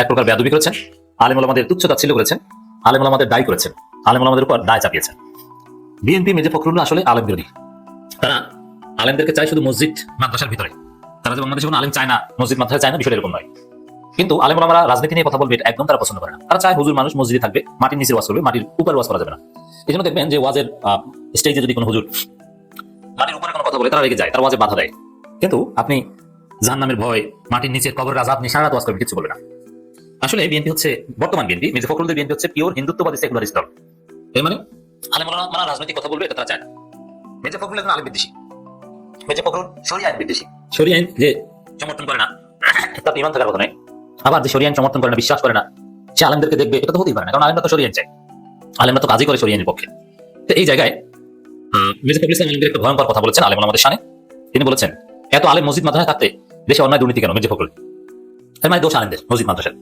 এক প্রকার বেয়াদবি করেছেন, আলেম ওলামাদের তুচ্ছ-তাচ্ছিল্য করেছেন, আলেম ওলামাদের দায়ী করেছেন, আলেম ওলামাদের উপর দায় চাপিয়েছেন। বিএনপি মির্জা ফখরুল্লাহ আসলে আলেম বিরোধী। তারা আলেমদেরকে চায় শুধু মসজিদ মাদ্রাসার ভিতরে। তারা যে বাংলাদেশে কোনো আলেম চায় না, মসজিদ মাদ্রাসা চায় না, বিষয়টা এরকম নয়। কিন্তু আলেম ওলামারা রাজনীতি নিয়ে কথা বলবে, এটা একদম তারা পছন্দ করে না। তারা চায় হুজুর মানুষ মসজিদে থাকবে, মাটির নিচে ওয়াজ করবে, মাটির উপরে ওয়াজ করা যাবে না। এই জন্য দেখবেন যে ওয়াজের স্টেজে যদি কোনো হুজুর মাটির উপরে কোনো কথা বলে, তারা রেগে যায়, তারা ওয়াজে বাধা দেয়। কিন্তু আপনি জাহান্নামের ভয়, মাটির নিচের কবরের আযাব নিয়ে সারা রাত ওয়াজ করবেন, কিছু বলবে না। আসলে বিএনপি হচ্ছে, বর্তমান বিএনপি, মির্জা ফখরুলের বিএনপি হচ্ছে পিওর হিন্দুত্ববাদী সেকুলারিস্ট দল। এর মানে আলেম ওলামারা রাজনৈতিক কথা বলবে, এটা তারা চায় না। মির্জা ফখরুল একজন আলেম বিদ্বেষী। মির্জা ফখরুল শরিয়া আইন বিদ্বেষী। শরিয়া আইন যে সমর্থন করে না, তার ইমান থাকার কথা নয়। আবার যে শরিয়া আইন সমর্থন করে না, বিশ্বাস করে না, সে আলেমদেরকে দেখবে, এটা তো হতেই পারে না। কারণ আলেমরা তো শরিয়া আইন চায়, আলেমরা তো কাজই করে শরিয়া আইনের পক্ষে। তো এই জায়গায় মির্জা ফখরুল ইসলাম আলমগীর একটা ভয়ঙ্কর কথা বলেছেন আলেম ওলামাদের শানে। তিনি বলেছেন, এত আলেম মসজিদ মাদ্রাসায় থাকতে দেশে অন্যায় দুর্নীতি কেন? মির্জা ফখরুল এর মানে দোষ আলেমদের মসজিদ মাদ্রাসায়।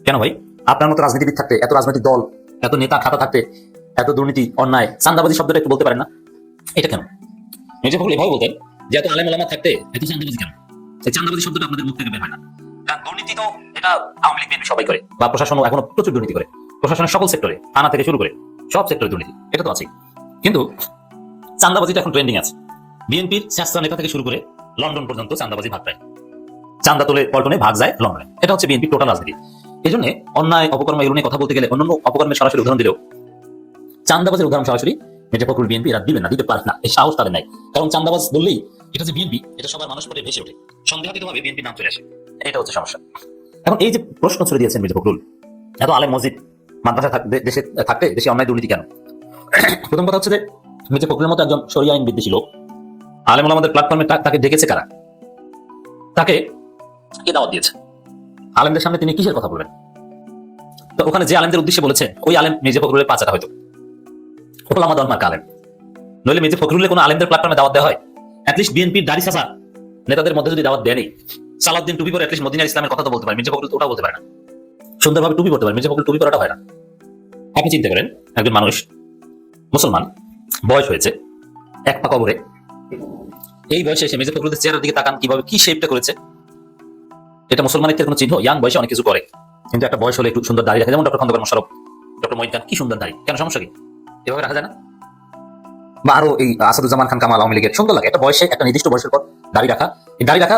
কেন ভাই? আপনার মতো রাজনীতিবিদ থাকতে, এত রাজনৈতিক দল, এত নেতা খাতা থাকতে এত দুর্নীতি, অন্যায়, চাঁদাবাজি শব্দটা একটু বলতে পারেন না? এটা কেন? মির্জা ফখরুল এভাবে বলতেন যে এত আলেম ওলামা থাকতে এত চাঁদাবাজি কেন? এই চাঁদাবাজি শব্দটা আপনাদের মুখ থেকে বের হয় না। কারণ দুর্নীতি তো এটা আওয়ামী লীগ বিএনপি সবাই করে, বা প্রশাসনও এখনো প্রচুর দুর্নীতি করে। প্রশাসনের সকল সেক্টরে, থানা থেকে শুরু করে সব সেক্টরে দুর্নীতি, এটা তো আছেই। কিন্তু চাঁদাবাজিটা এখন ট্রেন্ডিং আছে। বিএনপির শাস্ত্র নেতা থেকে শুরু করে লন্ডন পর্যন্ত চাঁদাবাজি ভাগ পায়। চাঁদা তোলে পল্টনে, ভাগ যায় লন্ডনে। এটা হচ্ছে বিএনপি টোটাল রাজনীতি। এই জন্য অন্যায় অপকর্ম এগুলো নিয়ে কথা বলতে গেলে অন্যান্য অপকর্মের সরাসরি উদাহরণ দিলেও চাঁদাবাজের উদাহরণ সরাসরি মির্জা ফখরুল বিএনপি এরা দিবেন না, দিতে পারে না, এই সাহস তাদের নাই। কারণ চাঁদাবাজ বললেই এটা যে বিএনপি, এটা সবার মানুষ করে ভেসে ওঠে, সন্দেহাতীতভাবে বিএনপি নাম চলে আসে। এটা হচ্ছে সমস্যা। এখন এই যে প্রশ্ন ছড়ে দিয়েছেন মির্জা ফখরুল, এত আলেম মসজিদ মাদ্রাসা দেশে থাকতে দেশে অন্যায় দুর্নীতি কেন? প্রথম কথা হচ্ছে যে মির্জা ফখরুলের মতো একজন শরিয়া আইন বিদ্বেষী লোক আলেম ওলামাদের প্ল্যাটফর্মে তাকে ডেকেছে কারা? তাকে কে দাওয়াত দিয়েছে? আলেমদের সামনে তিনি কিসের কথা বলবেন? তো ওখানে যে আলেমদের উদ্দেশ্যে বলেছেন, ওই আলেম মির্জা ফখরুলের পাঁচাটা হয়তো ওলামা দল মার্কা আলেম। নইলে মির্জা ফখরুলের কোনো আলেমদের প্ল্যাটফর্মে দাওয়াত দেওয়া হয়? অ্যাটলিস্ট বিএনপির দাড়ি চাচা নেতাদের মধ্যে যদি দাওয়াত দেয়নি, সালাউদ্দিন টুপি পরে অ্যাটলিস্ট মদিনার ইসলামের কথা তো বলতে পারে, মির্জা ফখরুল ওটা বলতে পারে না। সুন্দরভাবে টুপি পরতে পারে, মির্জা ফখরুল টুপি পরাটা হয় না। আপনি চিন্তা করেন, একজন মানুষ মুসলমান, বয়স হয়েছে, এক পা কবরে, এই বয়সে এসে মির্জা ফখরুলের চেহারার দিকে তাকান, কিভাবে কি শেপটা করেছে। এটা মুসলমানের কোনো চিহ্ন? ইয়াং বয়সে অনেক কিছু করে, কিন্তু একটা বয়স হলে একটু সুন্দর দাড়ি রাখে, যেমন ডক্টর খন্দকার মোশাররফ, ডক্টর মঈন খান, কি সুন্দর দাড়ি, কেন সমস্যা কি? এভাবে রাখা যায় না? বা আরো এই আসাদুজ্জামান খান কামাল, আওয়ামী লীগের, সুন্দর লাগে একটা বয়সে, একটা নির্দিষ্ট বয়সের পর দাড়ি রাখা। এই দাড়ি রাখা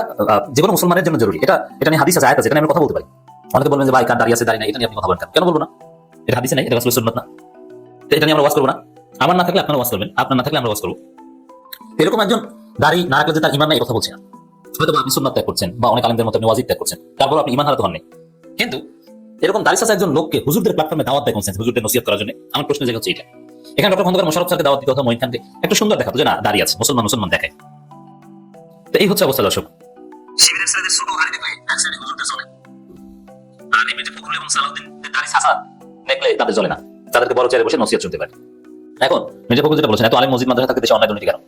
যে কোনো মুসলমানের জন্য জরুরি। এটা নিয়ে হাদিস আছে, আয়াত আছে, এটা নিয়ে আমি কথা বলতে পারি। অনেকে বলবেন যে ভাই কার দাড়ি আছে, দাড়ি নাই, এটা নিয়ে আপনি কথা বলেন কেন? বলবো না? এটা হাদিসে নাই, এটা রাসূলের সুন্নাত না? তো এটা নিয়ে আমরা ওয়াজ করবো না? আমার না থাকলে আপনারা ওয়াজ করবেন, আপনার না থাকলে আমরা ওয়াজ করবো। এরকম একজন দাড়ি না রাখলে যে তার ইমান নাই, কথা বলছি না। হয়তো আপনি সুন্নাত ত্যাগ করছেন, বা অনেক আলেমদের মতো আপনি ওয়াজিব ত্যাগ করছেন, তারপর আপনি ইমান হারাতে হননি। কিন্তু এরকম দাড়ি চাচা একজন লোককে হুজুরদের প্ল্যাটফর্মে দাওয়াত দেয়, হুজুরদের নসিহত করার জন্য। আমার প্রশ্ন জায়গা হচ্ছে এটা, এখানে ডক্টর খন্দকার মোশাররফ স্যারকে দাওয়াত দিতে কথা, মঈন খানকে একটু সুন্দর দেখাতো যে না দাড়ি আছে, মুসলমান দেখায়। তো এই হচ্ছে অবস্থা দর্শক। শিবিরের ছেলেদের ছোট গাড়ি দেখলে এক সাইডে হুজুরদের চলে, আর এই মির্জা ফখরুল এবং সালাউদ্দিন দাড়ি চাচা দেখলে তাদের চলে না, তাদেরকে বড় চেয়ারে বসে নসিহত শুনতে পারে। এখন মির্জা ফখরুল যেটা বলেছেন, এত আলেম মসজিদ মাদ্রাসা থাকতে দেশে অন্যায় দুর্নীতি কেন?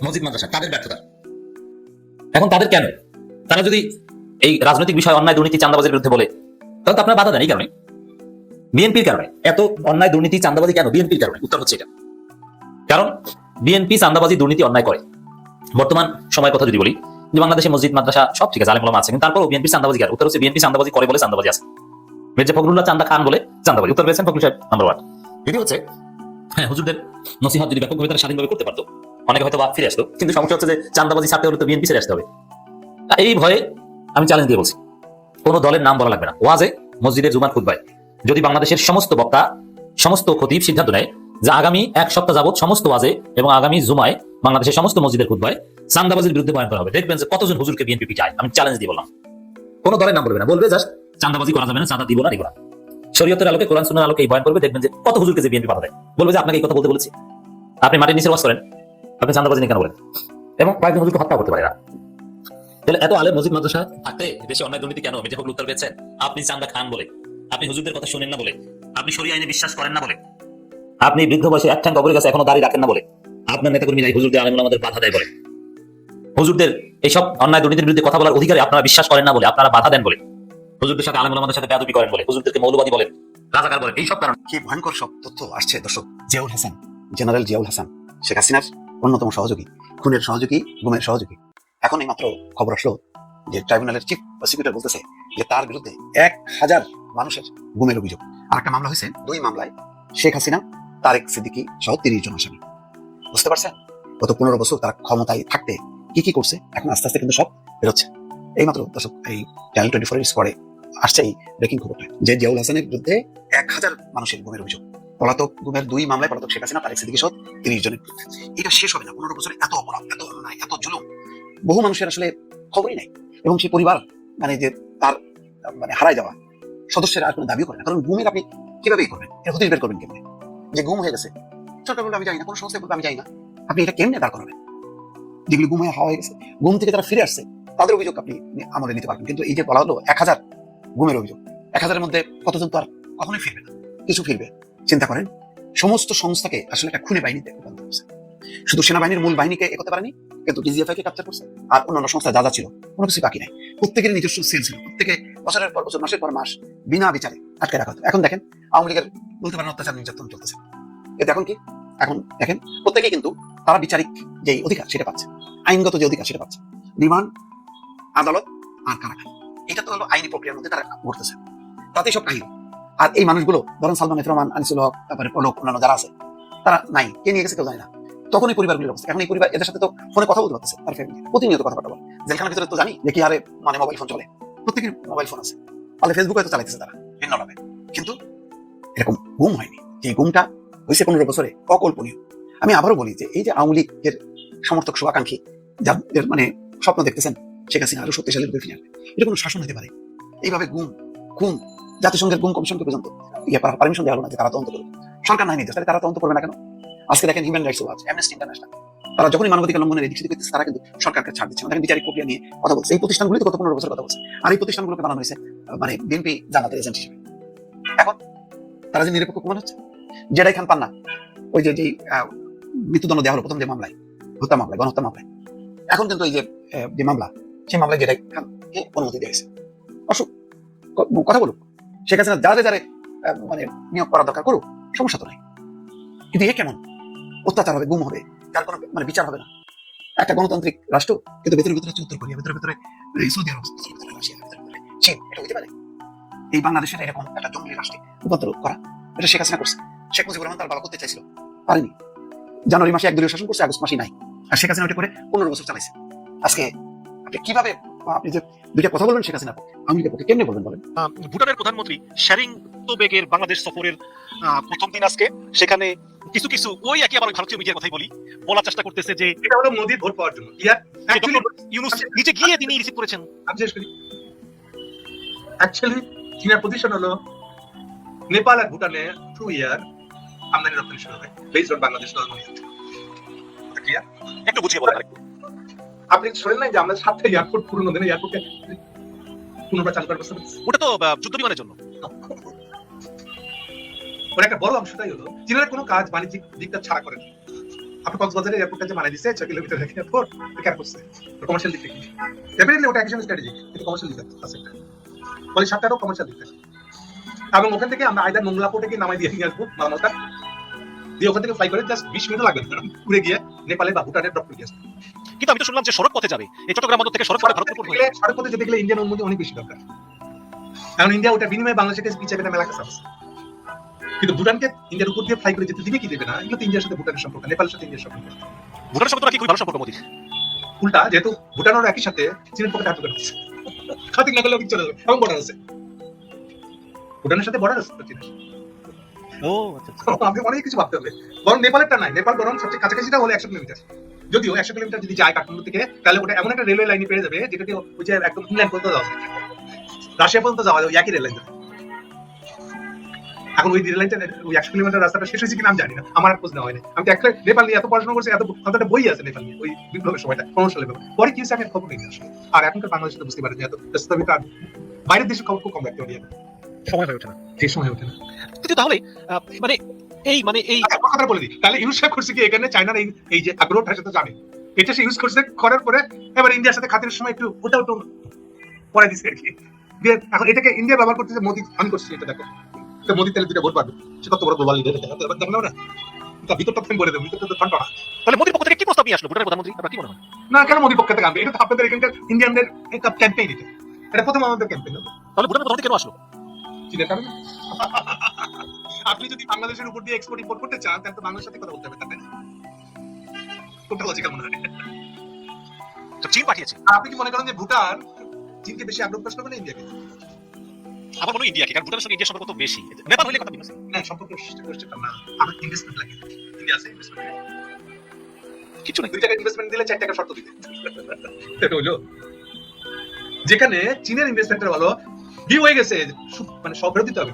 মসজিদ মাদ্রাসা তাদের ব্যর্থতা। এখন তাদের কেন? তারা যদি এই রাজনৈতিক বিষয় অন্যায় দুর্নীতি চাঁদাবাজির বিরুদ্ধে বলে, তাহলে তো আপনারা বাধা দেন। এই কারণে, বিএনপির কারণে এত অন্যায় দুর্নীতি চাঁদাবাজি কেন? বিএনপির কারণে। উত্তর হচ্ছে এটা, কারণ বিএনপি চাঁদাবাজি দুর্নীতি অন্যায় করে। বর্তমান সময়ের কথা যদি বলি, যে বাংলাদেশে মসজিদ মাদ্রাসা সব ঠিক আছে, আলেম ওলামা আছে, কিন্তু তারপরও বিএনপি চাঁদাবাজি করে। উত্তর হচ্ছে বিএনপি চাঁদাবাজি করে বলে চাঁদাবাজি আছে। মির্জা ফখরুল্লাহ চাঁদা খান বলে চাঁদাবাজি। উত্তর পেয়েছেন ফখরুল সাহেব, নাম্বার 1। দ্বিতীয় হচ্ছে, হ্যাঁ, হুজুরদের নসিহত যদি ব্যাপকভাবে তারা স্বাধীনভাবে করতে পারতো, অনেকে হয়তো বা ফিরে আসতো। কিন্তু সমস্যা হচ্ছে যে চাঁদাবাজি ছাড়তে হলে তো বিএনপি ছেড়ে আসতে হবে। এই ভয়ে আমি চ্যালেঞ্জ দিয়ে বলছি, কোনো দলের নাম বলা লাগবে না। ওয়াজে, মসজিদের জুমার খুতবায় যদি বাংলাদেশের সমস্ত বক্তা, সমস্ত খতিব সিদ্ধান্ত নেয় যে আগামী এক সপ্তাহ যাবত সমস্ত ওয়াজে এবং আগামী জুমায় বাংলাদেশের সমস্ত মসজিদের খুতবায় চাঁদাবাজির বিরুদ্ধে বয়ান করা হবে, দেখবেন যে কতজন হুজুরকে বিএনপি পিটায়। আমি চ্যালেঞ্জ দিয়ে বললাম, কোনো দলের নাম বলবে না, বলবে জাস্ট চাঁদাবাজি করা যাবে না, চাঁদা দিব না, দিব না। শরীয়তের আলোকে, কোরআন সুন্নাহর আলোকে এই বয়ান করবে, দেখবেন যে কত হুজুরকে যে বিএনপি বাধা দেয়। বলবে যে আপনাকে এই কথা বলতে বলেছি, আপনি মাটির নিচে ওয়াজ করেন, আপনি চাঁদাবাজি নিয়ে কেন বলেন? এবং কয়েকজন হুজুরকে হত্যা করতে পারে না। তাহলে এত আলেম মসজিদ মাদ্রাসা থাকতে দেশে অন্যায় দুর্নীতি কেন? মির্জা ফখরুল উত্তর পেয়েছেন, আপনি চাঁদা খান বলে, আপনি হুজুরদের কথা শুনেন না বলে, আপনি শরিয়া আইনে বিশ্বাস করেন না বলে, আপনি বৃদ্ধ বয়সে এক ঠ্যাং কবরের কাছে এখনো দাঁড়িয়ে রাখেন না বলে, আপনার নেতাকর্মীরা হুজুরদের আলেম ওলামাদের বাধা দেয় বলে, হুজুরদের এইসব অন্যায় দুর্নীতির বিরুদ্ধে কথা বলার অধিকারে আপনারা বিশ্বাস করেন না বলে, আপনারা বাধা দেন বলে, হুজুরদের সাথে আলেম ওলামাদের সাথে বেয়াদবি করেন বলে, হুজুরদেরকে মৌলবাদী বলেন, রাজাকার বলেন, এইসব কারণে। কি ভয়ঙ্কর সব তথ্য আসছে দর্শক। জিয়াউল হাসান, জেনারেল জিয়াউল হাসান, শেখ হাসিনার অন্যতম সহযোগী, খুনের সহযোগী, গুমের সহযোগী। এখন এই মাত্র খবর আসলো যে ট্রাইব্যুনালের চিফ প্রসিকিউটর বলতেছে যে তার বিরুদ্ধে 1000 মানুষের গুমের অভিযোগ। আর একটা মামলা হয়েছে, 2 মামলায় শেখ হাসিনা, তারেক সিদ্দিকী সহ 30 জন আসামি। বুঝতে পারছেন গত 15 বছর তারা ক্ষমতায় থাকতে কি কি করছে, এখন আস্তে আস্তে কিন্তু সব বেরোচ্ছে। এইমাত্র দর্শক এই চ্যানেল 24 এর স্কোয়াডে আসছে এই ব্রেকিং খবরটা যে জিয়াউল হাসানের বিরুদ্ধে 1000 মানুষের গুমের অভিযোগ। পলাতক গুমের 2 মামলায় পলাতক শেখ হাসিনা, তারেক সিদ্দিকী সহ 30 জনের বিরুদ্ধে। এটা শেষ হবে না। 15 বছরে এত অপরাধ, এত অন্যায়, এত জুলুম, বহু মানুষের আসলে খবরই নাই। এবং সেই পরিবার মানে যে তার মানে হারাই যাওয়া সদস্যের আর কোনো দাবিও করে না। কারণ গুমের আপনি কিভাবেই করবেন, এর হদিশ বের করবেন কেমনে যে গুম হয়ে গেছে? সরকার বলবে আমি জানি না, কোনো সংস্থা বলবে আমি জানি না। আপনি এটা কেমনে দাঁড় করাবেন? যেগুলো গুম হয়ে হাওয়া হয়ে গেছে, গুম থেকে তারা ফিরে আসছে, তাদের অভিযোগ আপনি আমলে নিতে পারবেন। কিন্তু এই যে বলা হলো 1000 গুমের অভিযোগ, 1000-এর মধ্যে কতজন তো আর কখনোই ফিরবে না, কিছু ফিরবে। চিন্তা করেন, সমস্ত সংস্থাকে আসলে একটা খুনে বাহিনীতে রূপান্তর করছে। শুধু সেনাবাহিনীর মূল বাহিনীকে এ করতে পারেনি, কিন্তু ডিজিএফআই কে ক্যাপচার করছে। আর অন্যান্য সংস্থা যা যা ছিল কোনো কিছু বাকি নাই। প্রত্যেকের নিজস্ব সেল ছিল, প্রত্যেকে বছরের পর বছর, মাসের পর মাস বিনা বিচারে আটকে রাখা হতো। এখন দেখেন আওয়ামী লীগের বলতে পারেন অত্যাচার নির্যাতন চলতেছে। এতে এখন কি, এখন দেখেন প্রত্যেকেই কিন্তু তারা বিচারিক যে অধিকার সেটা পাচ্ছে, আইনগত যে অধিকার সেটা পাচ্ছে। রিমান্ড, আদালত আর কারাগার, এটা তো হলো আইনি প্রক্রিয়ার মধ্যে তারা ঘটতেছে, তাতেই সব কাহিনী। আর এই মানুষগুলো ধরেন সালমান এফ রহমান, আনিসুল হক, তারপরে পলক, অন্যান্য যারা আছে তারা নাই, কে নিয়ে গেছে কেউ জানে না। তখন এই পরিবারগুলোর অবস্থা, এখন এই পরিবার এদের সাথে তো ফোনে কথা বলতে পারতেছে, তার ফ্যামিলি প্রতিনিয়ত কথাবার্তা বলে। জেলখানার ভিতরে তো জানি যে কি হারে মানে মোবাইল ফোন চলে, প্রত্যেকের মোবাইল ফোন আছে, তাহলে ফেসবুকে হয়তো চালাইতেছে তারা ভিন্ন নামে। কিন্তু এরকম গুম হয়নি, যে গুমটা হয়েছে 15 বছরে অকল্পনীয়। আমি আবারও বলি যে এই যে আওয়ামী লীগের সমর্থক শুভাকাঙ্ক্ষী যাদের মানে স্বপ্ন দেখতেছেন শেখ হাসিনা আরো শক্তিশালী রূপে ফিরে আসবে, এটা কোনো শাসন হতে পারে? এইভাবে গুম খুন, জাতিসংঘের গুম কমিশনকে পর্যন্ত পারমিশন দেওয়া হলো না যে তারা তদন্ত করবে। সরকার নাই নির্দেশ, তাহলে তারা তদন্ত করবে না কেন? আজকে দেখেন human rights watch, amnesty international, তারা যখনই মানবাধিকার লঙ্ঘনের এদিক সেদিক করতেছে তারা কিন্তু সরকারকে ছাড় দিচ্ছে না। দেখেন বিচারিক প্রক্রিয়া নিয়ে কথা বলছে, এই প্রতিষ্ঠানগুলি তো গত 15 বছর কথা বলছে। আর এই প্রতিষ্ঠানগুলোকে বানানো হয়েছে মানে বিএনপি জামাতের এজেন্ট হিসেবে। এখন তারা যে নিরপেক্ষ প্রমাণ হচ্ছে, জেডাই খান পান্না ওই যে মৃত্যুদণ্ড দেওয়া হলো প্রথম যে মামলায়, হত্যা মামলায়, গণহত্যা মামলায়, এখন কিন্তু এই যে মামলা, সেই মামলায় জেডাই খানকে অনুমতি দেওয়া হয়েছে। অসুখ কথা বলুক, শেখ হাসিনা যারা যারা মানে নিয়োগ করা দরকার করুক, সমস্যা তো নাই। কিন্তু এ কেমন অত্যাচার হবে, গুম হবে, তার কোনো মানে বিচার হবে না? একটা গণতান্ত্রিক রাষ্ট্র, কিন্তু ভেতরে ভেতরে হচ্ছে উত্তর কোরিয়া, ভেতরে ভেতরে সৌদি আরব, রাশিয়া, চীন, এটা হইতে পারে? এই বাংলাদেশের এরকম একটা জঙ্গলি রাষ্ট্রে রূপান্তর করা, এটা শেখ হাসিনা করছে। শেখ মুজিবুর রহমান তার বাবা করতে চাইছিল, পারেনি। জানুয়ারি মাসে একদলীয় শাসন করছে, আগস্ট মাসে নাই। আর শেখ হাসিনা ওটা করে 15 বছর চালাইছে। আজকে আপনি কিভাবে, আপনি যে দুইটা কথা বলবেন শেখ হাসিনা আওয়ামী লীগের পক্ষে, কেমনে বলবেন বলেন? ভুটানের প্রধানমন্ত্রী শেরিং তোবেকের বাংলাদেশ সফরের প্রথম দিন আজকে, সেখানে কিছু কিছু ওই একই আবার ভারতীয় মিডিয়ার কথাই বলার চেষ্টা করতেছে যে এটা হলো মোদির ভোট পাওয়ার জন্য। ইউনূস নিজে গিয়ে তিনি রিসিভ করেছেন। আমি শেষ করি। অ্যাকচুয়ালি চীনের পজিশন হলো নেপাল আর ভুটানে থ্রু ইয়ার আমদানি রপ্তানি শুরু হয় based on Bangladesh normally. Clear? একটু বুঝিয়ে বলেন। আপনি শুনেন নাই যে আমরা 7টা এয়ারপোর্ট পুরনো দিনে এয়ারপোর্টে পুনর্বার চালু করার প্রস্তাব দিচ্ছি? ওটা তো যুদ্ধ বিমানের জন্য। ওর একটা বড় অংশটাই হলো চীনের কোনো কাজ বাণিজ্যিক দিকটা ছাড়া করে না। আপনি কক্সবাজারের এয়ারপোর্টটা যে বানাই দিচ্ছে 6 কিলোমিটার এয়ারপোর্ট, কেন করছে? কমার্শিয়াল দিক থেকে ডেফিনেটলি ওটা অ্যাকশন স্ট্র্যাটেজি, কিন্তু কমার্শিয়াল দিক আছে একটা, বলে 7টারও কমার্শিয়াল দিক আছে। এবং ওখান থেকে আমরা আইদার মোংলা পোর্টে গিয়ে নামাই দিয়ে নিয়ে আসবো মালমালটা দিয়ে, ওখান থেকে ফ্লাই করে জাস্ট 20 মিনিট লাগবে না, উড়ে গিয়ে নেপালে বা ভুটানে ড্রপ করে আসবে। কিন্তু আমি তো শুনলাম যে সড়ক পথে যাবে, এই চট্টগ্রাম বন্দর থেকে সড়ক পথে ভারত উপকূল হয়ে। সড়ক পথে যেতে গেলে ইন্ডিয়ান অনুমতি অনেক বেশি দরকার, কারণ ইন্ডিয়া ওটা বিনিময়ে বাংলাদেশকে পিছিয়ে পেতে মেলা কাছে আছে। কিন্তু ভুটানকে ইন্ডিয়ার উপর দিয়ে ফ্লাই করে যেতে দিবে কি দেবে না, এগুলো তো ইন্ডিয়ার সাথে ভুটানের সম্পর্ক, নেপালের সাথে ইন্ডিয়ার সম্পর্ক। ভুটানের সঙ্গে তো নাকি খুব ভালো সম্পর্ক মোদির। উল্টা যেহেতু ভুটানের একই সাথে চীনের পক্ষে হাত করছে, খাতির না করলেও কিছু চলে যাবে, এবং বর্ডার আছে ভুটানের সাথে, বর্ডার আছে চীনের। ও আচ্ছা, আমাকে অনেক কিছু ভাবতে হবে। বরং নেপালেরটা নাই, নেপাল বরং সবচেয়ে কাছাকাছিটা হলো 100 কিলোমিটার। যদিও 100 কিলোমিটার যদি যায় কাঠমান্ডু থেকে, তাহলে ওটা এমন একটা রেলওয়ে লাইনে পেয়ে যাবে যেটা দিয়ে ওই যে একদম ইংল্যান্ড পর্যন্ত যাওয়া যায়, রাশিয়া পর্যন্ত যাওয়া যায়, ওই একই রেল লাইন। এখন ওই রেল লাইনটা ওই 100 কিলোমিটার রাস্তাটা শেষ হয়েছে কিনা আমি জানি না, আমার আর খোঁজ নেওয়া হয়নি। আমি তো একটা নেপাল নিয়ে এত পড়াশোনা করছি, এত কতটা বই আছে নেপাল নিয়ে, ওই বিপ্লবের সময়টা 15 সালে পরে কি হয়েছে আমি খবর নেই আসলে। আর এখনকার বাংলাদেশে বুঝতে পারেন এত ব্যস্ততা, বাইরের দেশের খবর খুব কম রাখতে পারি, সময় হয়ে ওঠে না, সেই সময় ওঠে না। কিন্তু তাহলে মানে এই কথা বলে দিই, তাহলে ইউজ করছে কি এখানে চায়নার এই যে আগ্রহটা সেটা জানে, এটা সে ইউজ করছে, করার পরে এবার ইন্ডিয়ার সাথে খাতিরের সময় একটু ওটাও একটু পরে দিচ্ছে আর কি। এখন এটাকে ইন্ডিয়া ব্যবহার করতেছে, মোদি আমি করছি এটা, দেখো মোদি তাহলে 2টা ভোট পাবে, সে কত বড় গ্লোবাল লিডার, দেখেন না তা ভিতরটা আমি বলে দেবো, ভিতরটা তো ঠান্ডা না। তাহলে মোদির পক্ষ থেকে কি প্রস্তাব নিয়ে আসলো ভুটানের প্রধানমন্ত্রী, আপনার কি মনে হয়? না কেন মোদি পক্ষে থেকে আনবে? এটা তো আপনাদের এখানকার ইন্ডিয়ানদের একটা ক্যাম্পেইন, এটা এটা প্রথম আমাদের ক্যাম্পেইন তাহলে ভুটানের কথা কেন আসলো? চীনের কারণে। আপনি যদি বাংলাদেশের উপর দিয়ে এক্সপোর্ট ইম্পোর্ট করতে চান তাহলে তো বাংলাদেশের সাথে কথা বলতে হবে, তাই না? কোনটা লজিক্যাল মনে হয়? তো চীন পাঠিয়েছে, আপনি কি মনে করেন যে ভুটান চীনকে বেশি আগ্রহ প্রশ্ন করে ইন্ডিয়াকে? আমার মনে হয় ইন্ডিয়াকে, কারণ ভুটানের সঙ্গে ইন্ডিয়ার সম্পর্ক তো বেশি। নেপাল হইলে কথা ভিন্ন ছিল। না, সম্পর্ক করছে না, আমার ইনভেস্টমেন্ট লাগে। ইন্ডিয়া আছে ইনভেস্টমেন্ট, কিছু নাই। 2 টাকা ইনভেস্টমেন্ট দিলে 4 টাকা শর্ত দিতে। এটা হলো যেখানে চীনের ইনভেস্টমেন্টের ভালো ডিউ হয়ে গেছে, মানে সব ফেরত দিতে হবে,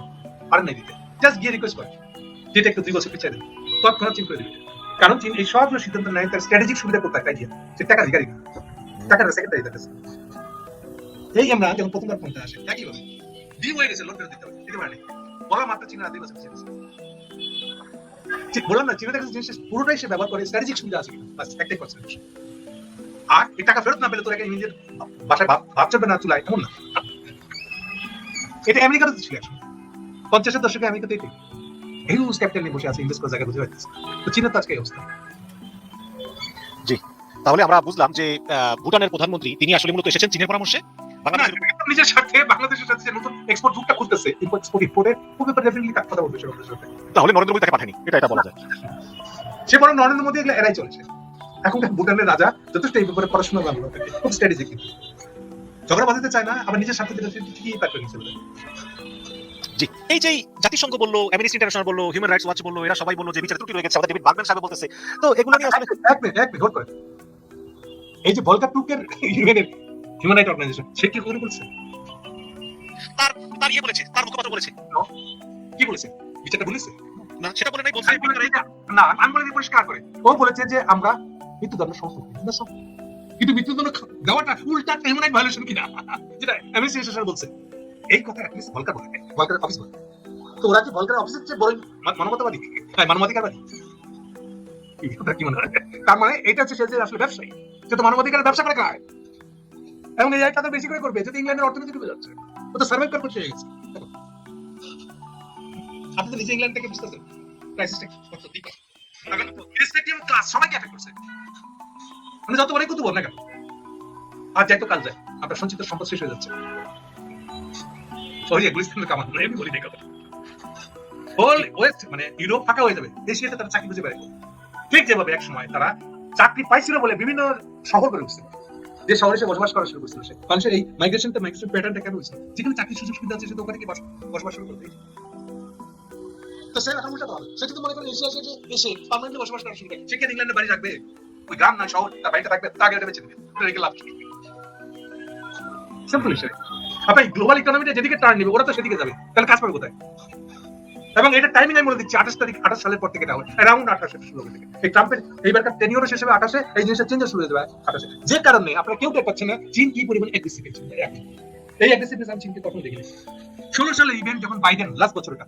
আর নাই দিতে, জাস্ট গিয়ে রিকোয়েস্ট করে যেটা একটু 2 বছর পিছিয়ে দেবে, তৎক্ষণাৎ চীন করে দিবে। কারণ চীন এই সবগুলো সিদ্ধান্ত নেয় তার স্ট্র্যাটেজিক সুবিধা কোথায় তাই দিয়ে, সে টাকা দিগারি না, টাকাটা সেকেন্ডারি দ্যাট। এই আমরা যখন প্রথমবার ফোনটা আসে একই ভাবে ডিউ হয়ে গেছে, লোন ফেরত দিতে হবে, দিতে পারেনি, বলা মাত্র চীনের আদিবাসী ঠিক বললাম না, চীনের কাছে জিনিস পুরোটাই সে ব্যবহার করে স্ট্র্যাটেজিক সুবিধা আছে কিনা, বাস একটাই পার্সেন্ট। আর এই টাকা ফেরত না পেলে তোর নিজের বাসায় ভাব চলবে না, চুলায়, এমন না। এটা আমেরিকাতে ছিল 50-এর দশকে, আমেরিকাতে হিউজ ক্যাপিটাল নিয়ে বসে আছে, ইনভেস্ট করার জায়গা বুঝে পাইতেছে। তো চীনের তো আজকে এই অবস্থা। তাহলে আমরা বুঝলাম যে ভুটানের প্রধানমন্ত্রী তিনি আসলে মূলত এসেছেন চীনের পরামর্শে বাংলাদেশের উপর। নিজের স্বার্থে বাংলাদেশের সাথে যে নতুন এক্সপোর্ট রুটটা খুলতেছে, ইম্পোর্টের খুব ব্যাপারে ডেফিনেটলি কথা বলবে সেটার সাথে। তাহলে নরেন্দ্র মোদী তাকে পাঠায়নি, এটা বলা যায়। সে বড় নরেন্দ্র মোদী এগুলো এড়াই চলেছে। এখনকার ভুটানের রাজা যথেষ্ট এই ব্যাপারে পড়াশোনা বাংলা খুব স্ট্র্যাটেজিক, কিন্তু ঝগড়া বাঁধাতে চায় না, আবার নিজের স্বার্থে ঠিকই প্যাটার্ন হিসেবে। জি, এই যে জাতিসংঘ বললো, অ্যামনেস্টি ইন্টারন্যাশনাল বললো, হিউম্যান রাইটস ওয়াচ বললো, এরা সবাই বললো যে বিচারে ত্রুটি রয়ে গেছে, আমাদের ডেভিড বার্গম্যান সাহেব বলতেছে। তো এগুলো নিয়ে আসলে এক মিনিট হোল্ড করেন। এই যে Volker Tuker ইউএনের human right organisation, সে কি করে বলছে? তার ইয়ে বলেছে, তার মুখপাত্র বলেছে। কি বলেছে? বিচারটা বলেছে না, সেটা বলে নাই, বলছে না, আমি বলে দিই পরিষ্কার করে, ও বলেছে যে আমরা মৃত্যুদণ্ড সমর্থন করি না সব, কিন্তু মৃত্যুদণ্ড দেওয়াটা উল্টা হিউম্যান রাইট ভায়োলেশন কিনা, যেটা অ্যামনেস্টি ইন্টারন্যাশনাল বলছে। এই কথা অ্যাটলিস্ট ভলকার বলে, ভলকারের অফিস বলে। তো ওরা কি ভলকারের অফিসের চেয়ে বড় মানবতাবাদী, মানবাধিকারবাদী? কি মনে হয়? তার মানে এটা হচ্ছে সে যে আসলে ব্যবসায়ী, সে তো মানবাধিকারের ব্যবসা করে খায়, এবং এই আয়টা বেশি করে করবে যদি ইংল্যান্ডের অর্থনীতি ডুবে যাচ্ছে, ও তো সার্ভাইভ করতে হয়ে গেছে। আপনি তো নিজে ইংল্যান্ড থেকে বুঝতেছেন ক্রাইসিসটা কত দিক, ইরেসপেক্টিভ ক্লাস সবাইকে এফেক্ট করছে। মানে যত বড়ই কুতুব না কেন, আর যাই তো কাল যায়, আপনার সঞ্চিত সম্পদ শেষ হয়ে যাচ্ছে। ওই গুলিস্তানের কামান নয়, আমি বলি না কথা। হোল ওয়েস্ট মানে ইউরোপ ফাঁকা হয়ে যাবে, এশিয়াতে তারা চাকরি খুঁজে বেড়াবে। ঠিক যেভাবে এক সময় তারা চাকরি পাইছিল বলে বিভিন্ন শহর করে উঠছে, যে শহরে সে বসবাস করা শুরু করছিল, সে মানুষের এই মাইগ্রেশন প্যাটার্নটা কেন হয়েছে? যেখানে চাকরির সুযোগ সুবিধা আছে সে তো ওখানে কি বসবাস শুরু করবে। তো সে এখন উল্টা হবে, সে যদি মনে করেন এশিয়া থেকে এসে পার্মানেন্টলি বসবাস করা শুরু করে, সে কি ইংল্যান্ডে বাড়ি রাখবে? ওই গ্রাম না শহর, তার বাড়িটা থাকবে, তাকে এটা বেঁচে দেবে, রেখে লাভ কি? সিম্পল বিষয়। আপনার গ্লোবাল ইকোনমিটা যেদিকে টার্ন নেবে ওরা তো সেদিকে যাবে, তাহলে কাজ পাবে কোথায়? এবং এটা টাইমিং আমি বলে দিচ্ছি, 28 সালের পর থেকে এটা হবে, অ্যারাউন্ড 28 শুরু থেকে। এই ট্রাম্পের এইবারকার টেনিওর শেষ হবে 28, এই জিনিসটা চেঞ্জ শুরু হয়ে যাবে 28। যে কারণে আপনারা কেউ টের পাচ্ছেন না চীন কি পরিমাণ অ্যাগ্রেসিভ হচ্ছে। এই অ্যাগ্রেসিভনেস আমি চীনকে কখনো দেখিনি। 16 সালের ইভেন্ট যখন বাইডেন লাস্ট বছরটা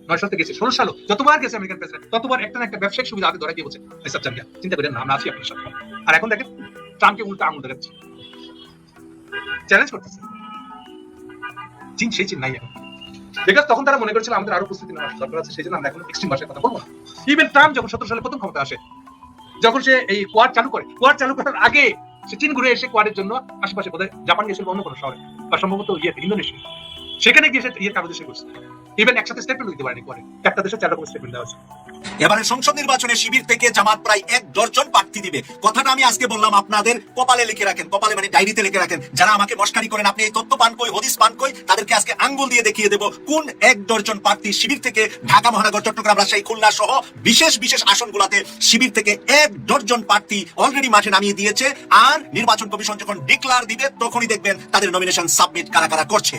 9 সাল থেকে গেছে, 16 সাল যতবার গেছে আমেরিকান প্রেসিডেন্ট, ততবার একটা না একটা ব্যবসায়িক সুবিধা হাতে ধরে দিয়ে বলছে এসব চাঙ্গা চিন্তা করেন না, আমরা আছি আপনার সাথে। আর এখন দেখেন ট্রাম্পকে উল্টা আঙুল দেখাচ্ছে, চ্যালেঞ্জ করতেছে। চীন সেই চীন নাই এখন, বিকজ তখন তারা মনে করছিল আমাদের আরো প্রস্তুতি নেওয়ার দরকার আছে, সেই জন্য আমরা এখন এক্সট্রিম ভাষায় কথা বলবো না। ইভেন ট্রাম্প যখন 17 সালে প্রথম ক্ষমতা আসে, যখন সে এই কোয়াড চালু করে, কোয়াড চালু করার আগে সে চীন ঘুরে এসে কোয়াডের জন্য আশেপাশে বোধহয় জাপান গেছিল, অন্য কোনো শহরে, বা সম্ভবত ইন্দোনেশিয়া, সেখানে গিয়ে সে কাগজ এসে করছে। ইভেন একসাথে স্টেটমেন্ট দিতে পারেনি, কোয়াডে একটা দেশে 4 রকম স্টেটমেন্ট দেওয়া হয়েছে। এবারে সংসদ নির্বাচনে শিবির থেকে জামাত প্রায় 1 ডজন প্রার্থী দিবে। কথাটা আমি আজকে বললাম, আপনাদের কপালে লিখে রাখেন, কপালে মানে ডায়েরিতে লিখে রাখেন। যারা আমাকে মস্কারি করেন, আপনি এই তথ্য পান কই, হদিস পান কই, তাদেরকে আজকে আঙ্গুল দিয়ে দেখিয়ে দেব কোন 1 ডজন প্রার্থী শিবির থেকে ঢাকা মহানগর, চট্টগ্রাম, রাজশাহী, খুলনা সহ বিশেষ বিশেষ আসনগুলোতে শিবির থেকে 1 ডজন প্রার্থী অলরেডি মাঠে নামিয়ে দিয়েছে। আর নির্বাচন কমিশন যখন ডিক্লার দিবে তখনই দেখবেন তাদের নমিনেশন সাবমিট কারা কারা করছে।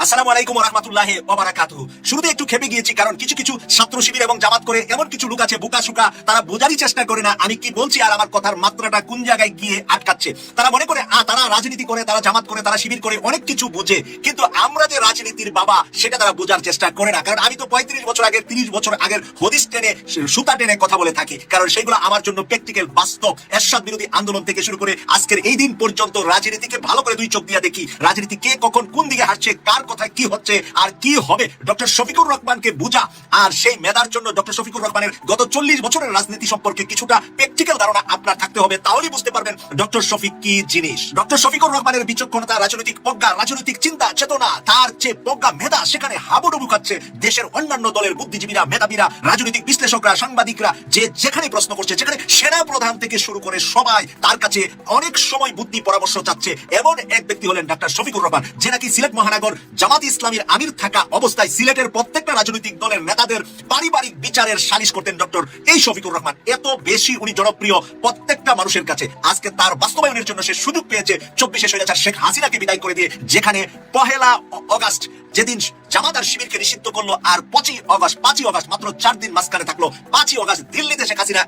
আসসালামু আলাইকুম ওয়া রাহমাতুল্লাহি ওয়া বারাকাতুহু। শুরুতে একটু খেপে গিয়েছি, কারণ কিছু কিছু ছাত্র শিবির এবং জামাত করে এমন কিছু লোক আছে বোকা সুকা, তারা বোঝারই চেষ্টা করে না আমি কি বলছি আর আমার কথার মাত্রাটা কোন জায়গায় গিয়ে আটকাচ্ছে। তারা মনে করে তারা রাজনীতি করে, তারা জামাত করে, তারা শিবির করে, অনেক কিছু বুঝে, কিন্তু আমরা যে রাজনীতির বাবা সেটা তারা বোঝার চেষ্টা করে না। কারণ আমি তো 35 বছর আগের, 30 বছর আগের হদিস টেনে, সুতা টেনে কথা বলে থাকি, কারণ সেগুলো আমার জন্য প্র্যাকটিক্যাল, বাস্তব। এরশাদ বিরোধী আন্দোলন থেকে শুরু করে আজকের এই দিন পর্যন্ত রাজনীতিকে ভালো করে 2 চোখ দিয়ে দেখি, রাজনীতি কে কখন কোন দিকে হাঁটছে, কার কোথায় কি হচ্ছে আর কি হবে ডক্টর শফিকুর রহমানকে বুঝা আর সেই মেধার জন্য ডক্টর শফিকুর রহমানের গত 40 বছরের রাজনীতি সম্পর্কে কিছুটা প্র্যাকটিক্যাল ধারণা আপনার থাকতে হবে, তাহলেই বুঝতে পারবেন ডক্টর শফিক কি জিনিস। ডক্টর শফিকুর রহমানের বিচক্ষণতা, রাজনৈতিক প্রজ্ঞা, রাজনৈতিক চিন্তা চেতনা, তার যে প্রজ্ঞা মেধা সেখানে হাবুডুবু খাচ্ছে দেশের অন্যান্য দলের বুদ্ধিজীবীরা, মেধাবীরা, রাজনৈতিক বিশ্লেষকরা, সাংবাদিকরা যে যেখানে প্রশ্ন করছে, যেখানে সেনা প্রধান থেকে শুরু করে সবাই তার কাছে অনেক সময় বুদ্ধি পরামর্শ চাচ্ছে। এমন এক ব্যক্তি হলেন ডক্টর শফিকুর রহমান, যে নাকি সিলেট মহানগর জামাত ইসলামীর আমির থাকা অবস্থায় সিলেটের প্রত্যেকটা রাজনৈতিক দলের নেতাদের পারিবারিক বিচারের সালিশ করতেন ডক্টর এই শফিকুর রহমান। এত বেশি উনি জনপ্রিয় প্রত্যেকটা মানুষের কাছে। আজকে তার বাস্তবায়নের জন্য সে সুযোগ পেয়েছে 24শে স্বৈরাচার শেখ হাসিনাকে বিদায় করে দিয়ে, যেখানে 1 অগাস্ট যেদিন জামাত আর শিবিরকে নিষিদ্ধ করলো আর 5ই অগাস্ট মাত্র 4 দিন মাঝখানে থাকলো। 5ই অগাস্ট দিল্লিতে শেখ হাসিনা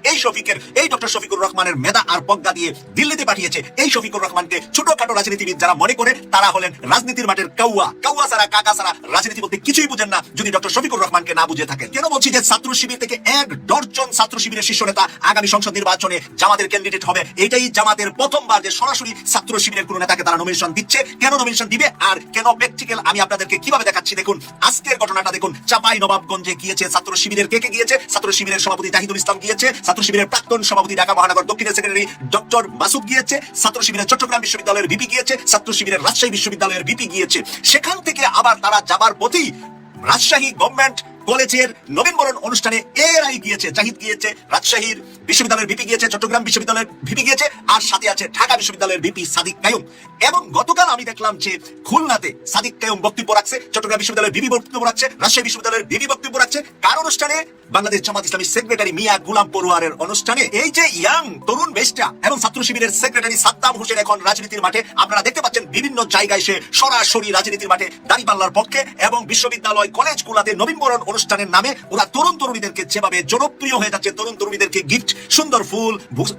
এই ডক্টর শফিকুর রহমানের মেধা আর প্রজ্ঞা দিয়ে দিল্লিতে পাঠিয়েছে। এই শফিকুর রহমানকে ছোটখাটো রাজনীতিবিদ যারা মনে করে তারা হলেন রাজনীতির মাঠের কাউয়া ছাড়া কাকা ছাড়া রাজনীতি বলতে কিছুই বুঝেন না, যদি ডক্টর শফিকুর রহমানকে না বুঝে থাকেন। কেন বলছি যে ছাত্র শিবির থেকে 1 ডজন ছাত্র শিবিরের শীর্ষ নেতা আগামী সংসদ নির্বাচনে জামাতের ক্যান্ডিডেট হবে। এটাই জামাতের প্রথমবার যে সরাসরি ছাত্র শিবিরের কোন নেতাকে তারা নমিনেশন দিচ্ছে। কেন নমিনেশন দিবে আর কেন প্র্যাকটিক্যাল আমি আপনাদেরকে কিভাবে দেখাচ্ছি দেখুন। আজকের ঘটনাটা দেখুন। চাপাই নবাবগঞ্জে গিয়েছে ছাত্র শিবিরের কে গিয়েছে? ছাত্র শিবিরের সভাপতি জাহিদুল ইসলাম গিয়েছে, ছাত্র শিবিরের প্রাক্তন সভাপতি ঢাকা মহানগর দক্ষিণের সেক্রেটারি ডক্টর মাসুদ গিয়েছে, ছাত্র শিবিরের চট্টগ্রাম বিশ্ববিদ্যালয়ের ভিপি গিয়েছে, ছাত্র শিবিরের রাজশাহী বিশ্ববিদ্যালয়ের ভিপি গিয়েছে। সেখান থেকে আবার তারা যাবার পথেই রাজশাহী গভর্নমেন্ট কলেজের নবীনবরণ অনুষ্ঠানে এরাই গিয়েছে। জাহিদ গিয়েছে, রাজশাহীর বিশ্ববিদ্যালয়ের ভিপি গিয়েছে, চট্টগ্রাম বিশ্ববিদ্যালয়ের ভিপি গিয়েছে, আর সাথে আছে ঢাকা বিশ্ববিদ্যালয়ের ভিপি সাদিক কায়ুম। এবং গতকাল আমি দেখলাম যে খুলনাতে সাদিক কায়ুম বক্তব্য রাখছে, চট্টগ্রাম বিশ্ববিদ্যালয়ের ভিপি বক্তব্য রাখছে, রাজশাহী বিশ্ববিদ্যালয়ের ভিপি বক্তব্য রাখছে। কার অনুষ্ঠানে? বাংলাদেশ জামাত ইসলামীর সেক্রেটারি মিয়া গোলাম পড়ুয়ারের অনুষ্ঠানে। এই যে ইয়াং তরুণ বেশটা এবং ছাত্র শিবিরের সেক্রেটারি সাদ্দাম হোসেন এখন রাজনীতির মাঠে, আপনারা দেখতে পাচ্ছেন বিভিন্ন জায়গায় সে সরাসরি রাজনীতির মাঠে দাঁড়িপাল্লার পক্ষে এবং বিশ্ববিদ্যালয় কলেজগুলোতে নবীনবরণ অনুষ্ঠানের নামে ওরা তরুণ তরুণীদেরকে যেভাবে জনপ্রিয় হয়ে যাচ্ছে, তরুণ তরুণীদেরকে গিফট, সুন্দর ফুল,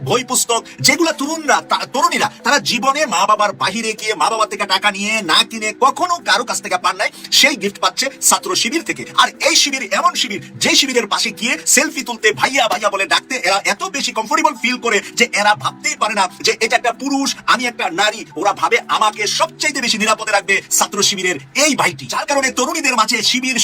বই পুস্তক, যেগুলা তরুণীরা তারা জীবনে মা বাবার বাহিরে গিয়ে মা বাবা থেকে টাকা নিয়ে না কিনে কখনো কারো কাছ থেকে পান নাই, সেই গিফট পাচ্ছে ছাত্র শিবির থেকে। আর এই শিবির এমন শিবির যে শিবিরের পাশে গিয়ে সেলফি তুলতে ভাইয়া ভাইয়া বলে ডাকতে এরা এত বেশি কমফোর্টেবল ফিল করে যে এরা ভাবতেই পারে না যে এটা একটা পুরুষ, আমি একটা নারী। ওরা ভাবে আমাকে সবচাইতে বেশি নিরাপদে রাখবে ছাত্র শিবিরের এই ভাইটি। যার কারণে তরুণীদের মাঝে শিবির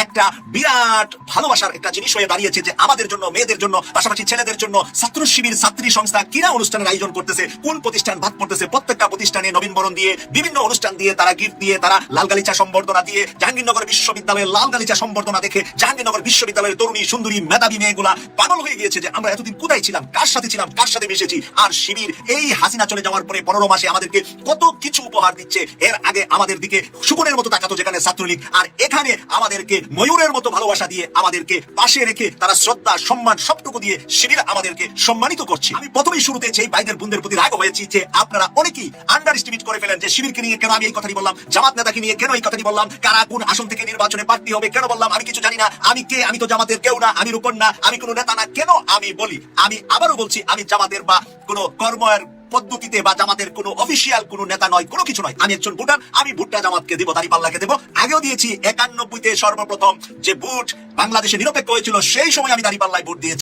একটা বিরাট ভালোবাসার একটা জিনিস হয়ে দাঁড়িয়েছে, যে আমাদের জন্য, মেয়েদের জন্য, পাশাপাশি ছেলেদের জন্য ছাত্র শিবির ছাত্রী সংস্থা কিনা অনুষ্ঠানের আয়োজন করতেছে, কোন প্রতিষ্ঠান বাদ পড়তেছে, প্রত্যেকটা প্রতিষ্ঠানে নবীনবরণ দিয়ে, বিভিন্ন অনুষ্ঠান দিয়ে, তারা গিফট দিয়ে, তারা লাল গালিচা সম্বর্ধনা দিয়ে, জাহাঙ্গীরনগর বিশ্ববিদ্যালয়ের লাল গালিচা সম্বর্ধনা দেখে জাহাঙ্গীরনগর বিশ্ববিদ্যালয়ের তরুণী সুন্দরী মেধাবী মেয়েগুলা পাগল হয়ে গিয়েছে যে আমরা এতদিন কোথায় ছিলাম, কার সাথে ছিলাম, কার সাথে মিশেছি। আর শিবির এই হাসিনা চলে যাওয়ার পরে 15 মাসে আমাদেরকে কত কিছু উপহার দিচ্ছে। এর আগে আমাদের দিকে শকুনের মতো তাকাতো যেখানে ছাত্রলীগ, আর এখানে আমাদেরকে ময়ূরের মতো ভালোবাসা দিয়ে আমাদেরকে পাশে রেখে তারা শ্রদ্ধা সম্মান সবটুকু দিয়ে শিবির আমাদেরকে সম্মানিত করছে। আমি প্রথমেই শুরুতে সেই ভাইদের বোনদের প্রতি রাগ হয়েছি যে আপনারা অনেকেই আন্ডার এস্টিমেট করে ফেলেন যে শিবিরকে নিয়ে কেন আমি এই কথাটি বললাম, জামাত নেতাকে নিয়ে কেন এই কথাটি বললাম, কারা কোন আসন থেকে নির্বাচনে প্রার্থী হবে কেন বললাম, আমি কিছু জানি না, আমি কে, আমি তো জামাতের কেউ না, আমি রূপন না, আমি কোনো নেতা না, কেন আমি বলি। আমি আবারও বলছি, আমি জামাতের বা কোনো কর্মের পদ্ধতিতে বা জামাতের কোনো অফিসিয়াল কোনো নেতা নয়, কোনো কিছু নয়। আমি একজন ভোটার, আমি ভোটটা জামাতকে দেব, দাঁড়িপাল্লাকে দেব। আগেও দিয়েছি 91-তে সর্বপ্রথম যে ভোট বাংলাদেশে নিরপেক্ষ হয়েছিল সেই সময় আমি দাঁড়িপাল্লায় ভোট দিয়েছি।